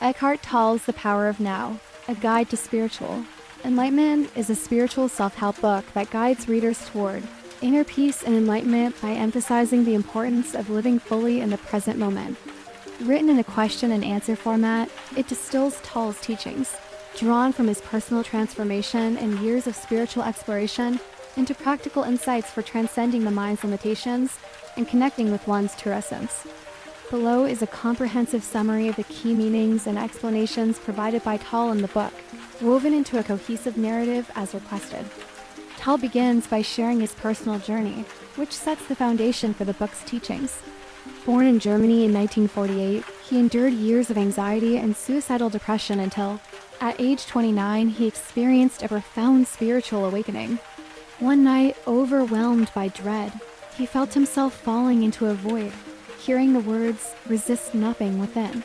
Eckhart Tolle's The Power of Now, A Guide to Spiritual Enlightenment is a spiritual self-help book that guides readers toward inner peace and enlightenment by emphasizing the importance of living fully in the present moment. Written in a question and answer format, it distills Tolle's teachings, drawn from his personal transformation and years of spiritual exploration, into practical insights for transcending the mind's limitations and connecting with one's true essence. Below is a comprehensive summary of the key meanings and explanations provided by Tolle in the book, woven into a cohesive narrative as requested. Tolle begins by sharing his personal journey, which sets the foundation for the book's teachings. Born in Germany in 1948, he endured years of anxiety and suicidal depression until, at age 29, he experienced a profound spiritual awakening. One night, overwhelmed by dread, he felt himself falling into a void, hearing the words, "Resist nothing," within.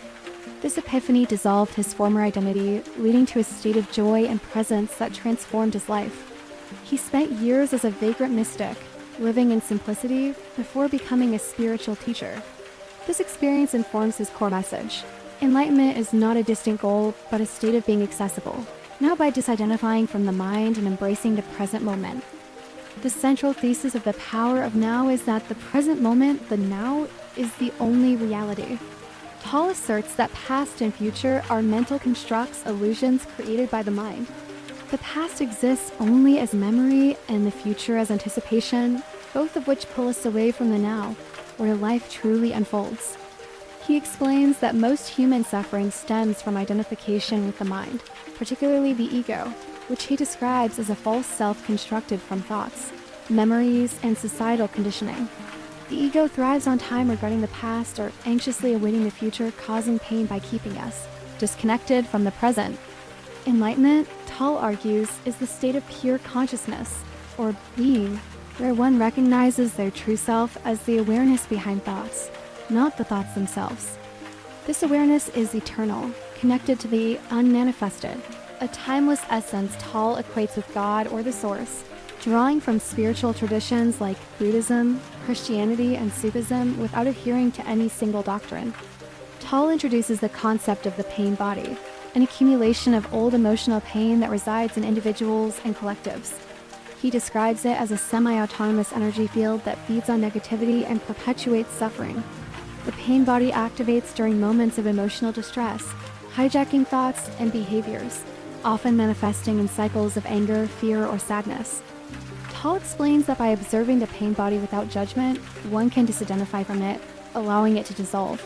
This epiphany dissolved his former identity, leading to a state of joy and presence that transformed his life. He spent years as a vagrant mystic, living in simplicity before becoming a spiritual teacher. This experience informs his core message. Enlightenment is not a distant goal, but a state of being accessible, now by disidentifying from the mind and embracing the present moment. The central thesis of The Power of Now is that the present moment, the now, is the only reality. Tolle asserts that past and future are mental constructs, illusions created by the mind. The past exists only as memory and the future as anticipation, both of which pull us away from the now, where life truly unfolds. He explains that most human suffering stems from identification with the mind, particularly the ego, which he describes as a false self constructed from thoughts, memories, and societal conditioning. The ego thrives on time regarding the past or anxiously awaiting the future, causing pain by keeping us disconnected from the present. Enlightenment, Tolle argues, is the state of pure consciousness, or being, where one recognizes their true self as the awareness behind thoughts, not the thoughts themselves. This awareness is eternal, connected to the unmanifested, a timeless essence Tolle equates with God or the source, drawing from spiritual traditions like Buddhism, Christianity, and Sufism without adhering to any single doctrine. Tolle introduces the concept of the pain body, an accumulation of old emotional pain that resides in individuals and collectives. He describes it as a semi-autonomous energy field that feeds on negativity and perpetuates suffering. The pain body activates during moments of emotional distress, hijacking thoughts and behaviors, often manifesting in cycles of anger, fear, or sadness. Tolle explains that by observing the pain body without judgment, one can disidentify from it, allowing it to dissolve.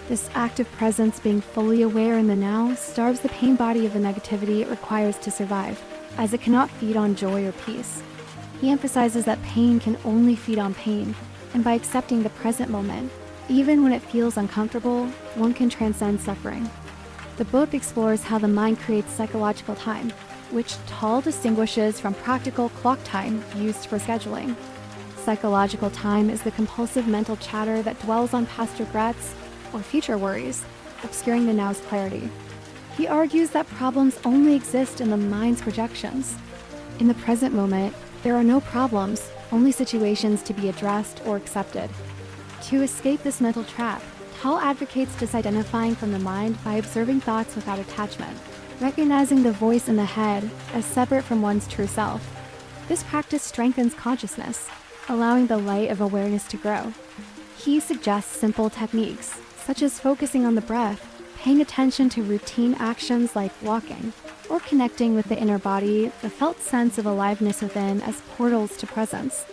This active presence, being fully aware in the now, starves the pain body of the negativity it requires to survive, as it cannot feed on joy or peace. He emphasizes that pain can only feed on pain, and by accepting the present moment, even when it feels uncomfortable, one can transcend suffering. The book explores how the mind creates psychological time, which Tolle distinguishes from practical clock time used for scheduling. Psychological time is the compulsive mental chatter that dwells on past regrets or future worries, obscuring the now's clarity. He argues that problems only exist in the mind's projections. In the present moment, there are no problems, only situations to be addressed or accepted. To escape this mental trap, Tolle advocates disidentifying from the mind by observing thoughts without attachment, recognizing the voice in the head as separate from one's true self. This practice strengthens consciousness, allowing the light of awareness to grow. He suggests simple techniques, such as focusing on the breath, paying attention to routine actions like walking, or connecting with the inner body, the felt sense of aliveness within as portals to presence.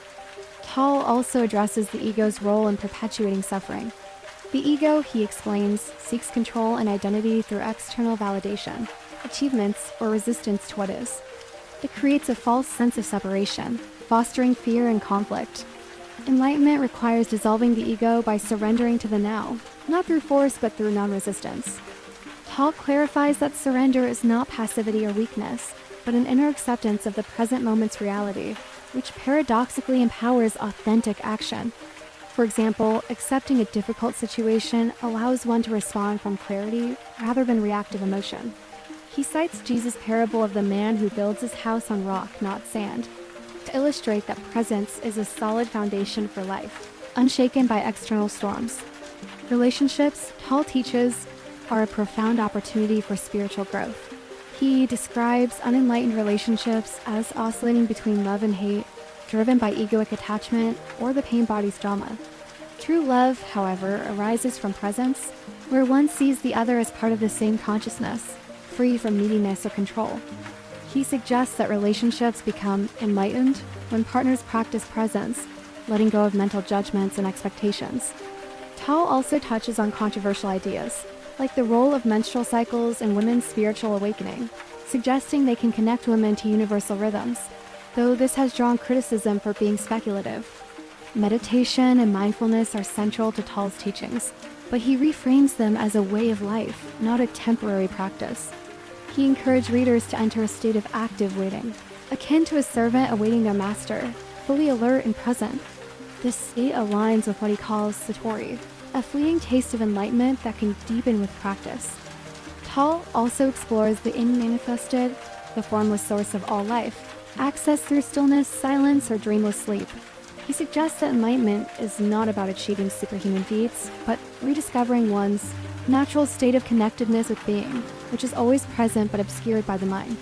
Tolle also addresses the ego's role in perpetuating suffering. The ego, he explains, seeks control and identity through external validation, achievements, or resistance to what is. It creates a false sense of separation, fostering fear and conflict. Enlightenment requires dissolving the ego by surrendering to the now, not through force but through non-resistance. Tolle clarifies that surrender is not passivity or weakness, but an inner acceptance of the present moment's reality, which paradoxically empowers authentic action. For example, accepting a difficult situation allows one to respond from clarity rather than reactive emotion. He cites Jesus' parable of the man who builds his house on rock, not sand, to illustrate that presence is a solid foundation for life, unshaken by external storms. Relationships, Tolle teaches, are a profound opportunity for spiritual growth. He describes unenlightened relationships as oscillating between love and hate, driven by egoic attachment or the pain body's drama. True love, however, arises from presence, where one sees the other as part of the same consciousness, free from neediness or control. He suggests that relationships become enlightened when partners practice presence, letting go of mental judgments and expectations. Tolle also touches on controversial ideas, like the role of menstrual cycles in women's spiritual awakening, suggesting they can connect women to universal rhythms, though this has drawn criticism for being speculative. Meditation and mindfulness are central to Tolle's teachings, but he reframes them as a way of life, not a temporary practice. He encouraged readers to enter a state of active waiting, akin to a servant awaiting their master, fully alert and present. This state aligns with what he calls satori, a fleeting taste of enlightenment that can deepen with practice. Tolle also explores the unmanifested, the formless source of all life, accessed through stillness, silence, or dreamless sleep. He suggests that enlightenment is not about achieving superhuman feats, but rediscovering one's natural state of connectedness with being, which is always present but obscured by the mind.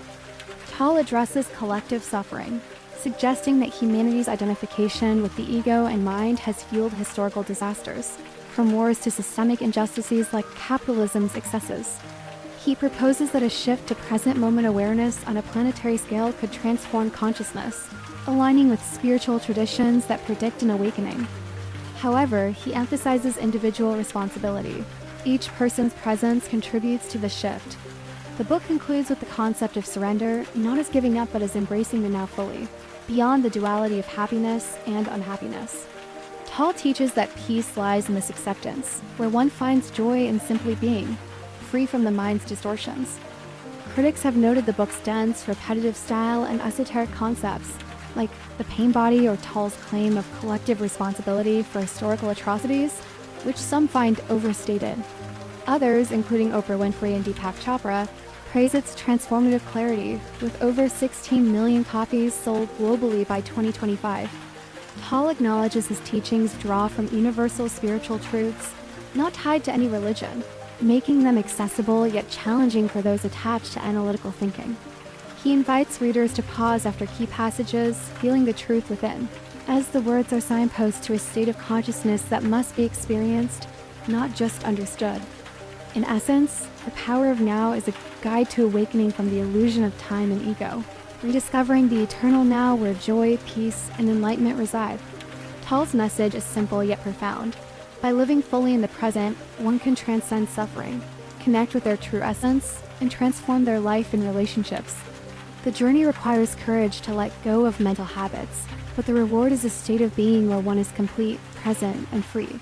Tolle addresses collective suffering, suggesting that humanity's identification with the ego and mind has fueled historical disasters, from wars to systemic injustices like capitalism's excesses. He proposes that a shift to present moment awareness on a planetary scale could transform consciousness, aligning with spiritual traditions that predict an awakening. However, he emphasizes individual responsibility. Each person's presence contributes to the shift. The book concludes with the concept of surrender, not as giving up but as embracing the now fully, beyond the duality of happiness and unhappiness. Tolle teaches that peace lies in this acceptance, where one finds joy in simply being, free from the mind's distortions. Critics have noted the book's dense, repetitive style and esoteric concepts, like the pain body or Tolle's claim of collective responsibility for historical atrocities, which some find overstated. Others, including Oprah Winfrey and Deepak Chopra, praise its transformative clarity, with over 16 million copies sold globally by 2025. Tolle acknowledges his teachings draw from universal spiritual truths, not tied to any religion, making them accessible yet challenging for those attached to analytical thinking. He invites readers to pause after key passages, feeling the truth within, as the words are signposts to a state of consciousness that must be experienced, not just understood. In essence, the power of now is a guide to awakening from the illusion of time and ego, rediscovering the eternal now where joy, peace, and enlightenment reside. Tolle's message is simple yet profound. By living fully in the present, one can transcend suffering, connect with their true essence, and transform their life and relationships. The journey requires courage to let go of mental habits, but the reward is a state of being where one is complete, present, and free.